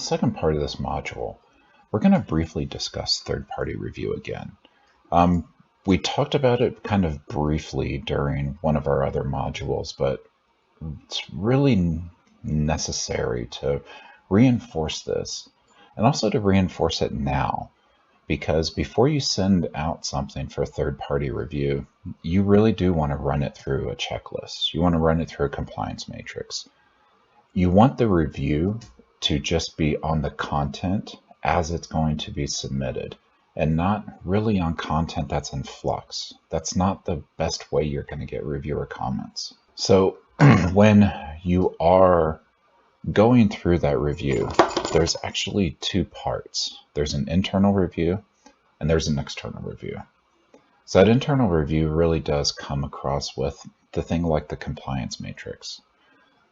second part of this module, we're going to briefly discuss third-party review again. We talked about it kind of briefly during one of our other modules, but it's really necessary to reinforce this and also to reinforce it now, because before you send out something for third-party review, you really do want to run it through a checklist. You want to run it through a compliance matrix. You want the review to just be on the content as it's going to be submitted and not really on content that's in flux. That's not the best way you're going to get reviewer comments. So when you are going through that review, there's actually two parts. There's an internal review and there's an external review. So that internal review really does come across with the thing like the compliance matrix.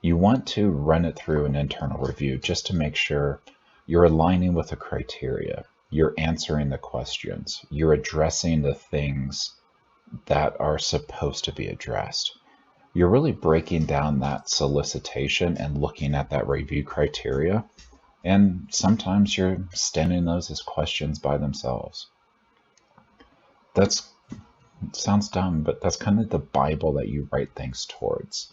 You want to run it through an internal review just to make sure you're aligning with the criteria, you're answering the questions, you're addressing the things that are supposed to be addressed. You're really breaking down that solicitation and looking at that review criteria, and sometimes you're standing those as questions by themselves. That sounds dumb, but that's kind of the Bible that you write things towards.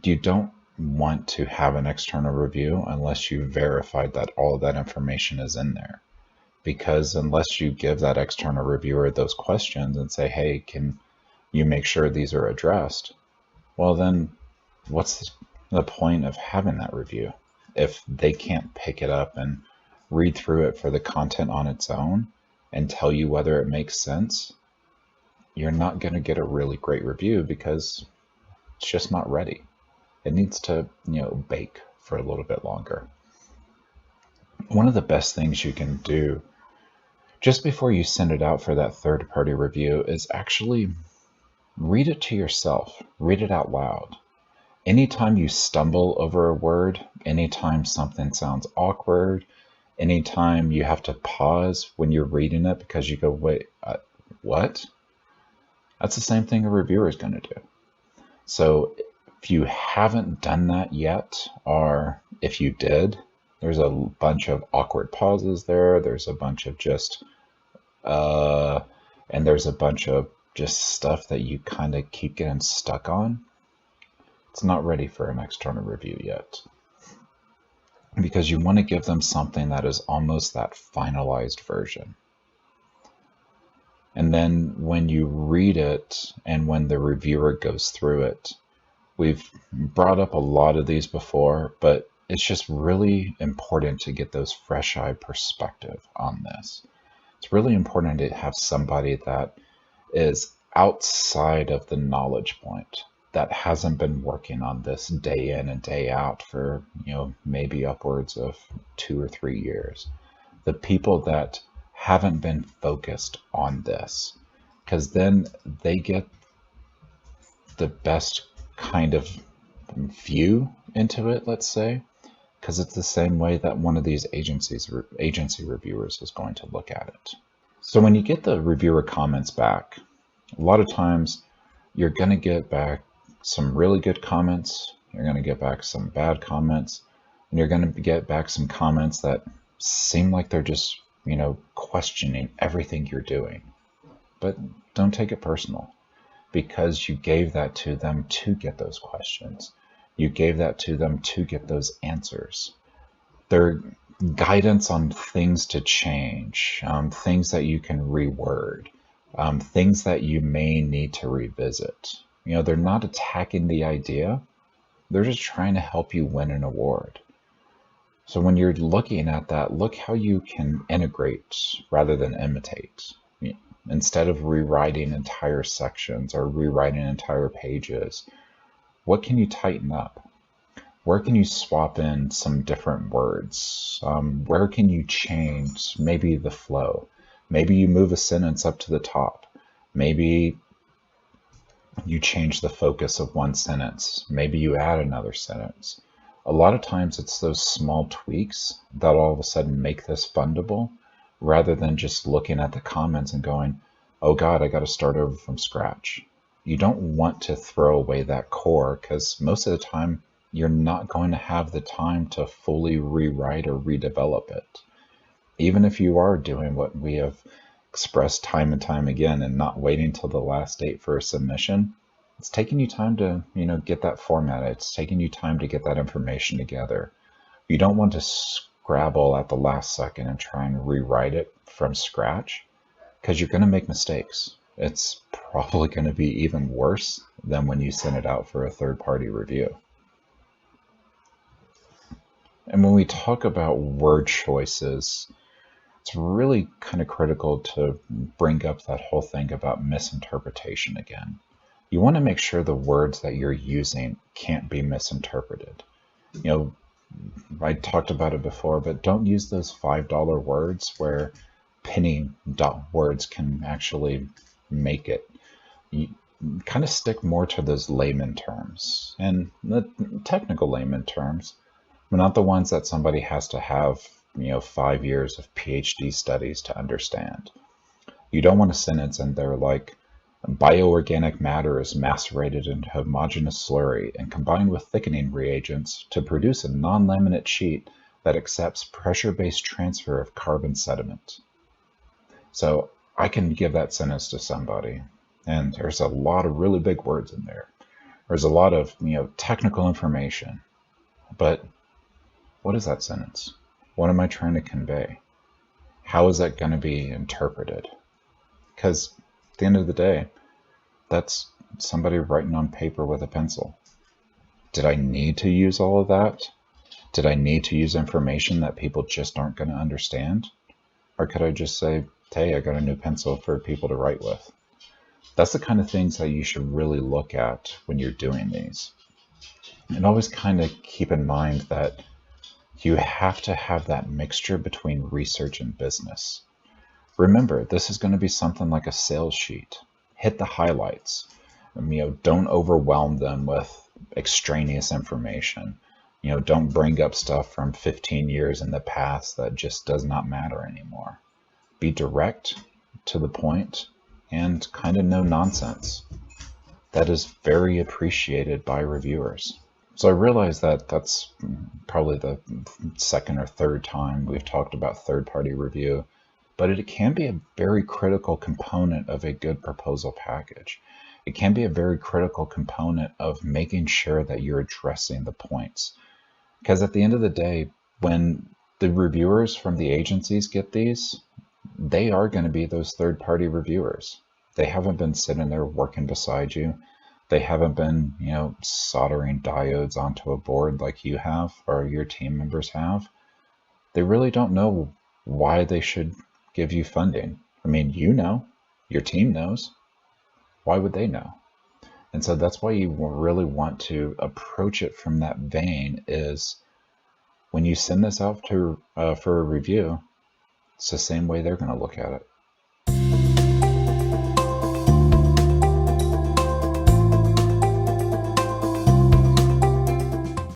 You don't want to have an external review unless you verified that all of that information is in there. Because unless you give that external reviewer those questions and say, hey, can you make sure these are addressed? Well, then what's the point of having that review? If they can't pick it up and read through it for the content on its own and tell you whether it makes sense, you're not going to get a really great review because it's just not ready. It needs to, bake for a little bit longer. One of the best things you can do just before you send it out for that third-party review is actually read it to yourself. Read it out loud. Anytime you stumble over a word, anytime something sounds awkward, anytime you have to pause when you're reading it because you go, wait, what? That's the same thing a reviewer is going to do. So if you haven't done that yet, or if you did, there's a bunch of awkward pauses there. There's a bunch of just, and there's a bunch of just stuff that you kind of keep getting stuck on. It's not ready for an external review yet, because you want to give them something that is almost that finalized version. And then when you read it and when the reviewer goes through it, we've brought up a lot of these before, but it's just really important to get those fresh-eye perspective on this. It's really important to have somebody that is outside of the knowledge point, that hasn't been working on this day in and day out for, maybe upwards of 2 or 3 years. The people that haven't been focused on this, because then they get the best kind of view into it, let's say, because it's the same way that one of these agency reviewers is going to look at it. So when you get the reviewer comments back, a lot of times you're going to get back some really good comments, you're going to get back some bad comments, and you're going to get back some comments that seem like they're just, questioning everything you're doing. But don't take it personal, because you gave that to them to get those questions. You gave that to them to get those answers. Their guidance on things to change, things that you can reword, things that you may need to revisit. They're not attacking the idea. They're just trying to help you win an award. So when you're looking at that, look how you can integrate rather than imitate. Instead of rewriting entire sections or rewriting entire pages, what can you tighten up? Where can you swap in some different words? Where can you change maybe the flow? Maybe you move a sentence up to the top. Maybe you change the focus of one sentence. Maybe you add another sentence. A lot of times it's those small tweaks that all of a sudden make this fundable, rather than just looking at the comments and going, oh God, I got to start over from scratch. You don't want to throw away that core, because most of the time you're not going to have the time to fully rewrite or redevelop it. Even if you are doing what we have expressed time and time again and not waiting till the last date for a submission, it's taking you time to, get that formatted. It's taking you time to get that information together. You don't want to scrabble at the last second and try and rewrite it from scratch, because you're going to make mistakes. It's probably going to be even worse than when you send it out for a third-party review. And when we talk about word choices, it's really kind of critical to bring up that whole thing about misinterpretation again. You want to make sure the words that you're using can't be misinterpreted. I talked about it before, but don't use those $5 words where penny dot words can actually make it. You kind of stick more to those layman terms, and the technical layman terms, but not the ones that somebody has to have 5 years of PhD studies to understand. You don't want a sentence in there like, bioorganic matter is macerated into homogeneous slurry and combined with thickening reagents to produce a non-laminate sheet that accepts pressure-based transfer of carbon sediment. So I can give that sentence to somebody, and there's a lot of really big words in there. There's a lot of technical information, but what is that sentence? What am I trying to convey? How is that going to be interpreted? Because at the end of the day, that's somebody writing on paper with a pencil. Did I need to use all of that? Did I need to use information that people just aren't going to understand? Or could I just say, hey, I got a new pencil for people to write with? That's the kind of things that you should really look at when you're doing these. And always kind of keep in mind that you have to have that mixture between research and business. Remember, this is going to be something like a sales sheet. Hit the highlights. Don't overwhelm them with extraneous information. Don't bring up stuff from 15 years in the past that just does not matter anymore. Be direct, to the point, and kind of no nonsense. That is very appreciated by reviewers. So I realize that that's probably the second or third time we've talked about third-party review, but it can be a very critical component of a good proposal package. It can be a very critical component of making sure that you're addressing the points. Because at the end of the day, when the reviewers from the agencies get these, they are going to be those third-party reviewers. They haven't been sitting there working beside you. They haven't been, soldering diodes onto a board like you have or your team members have. They really don't know why they should give you funding. Your team knows. Why would they know? And so that's why you really want to approach it from that vein, is when you send this out to for a review, it's the same way they're going to look at it.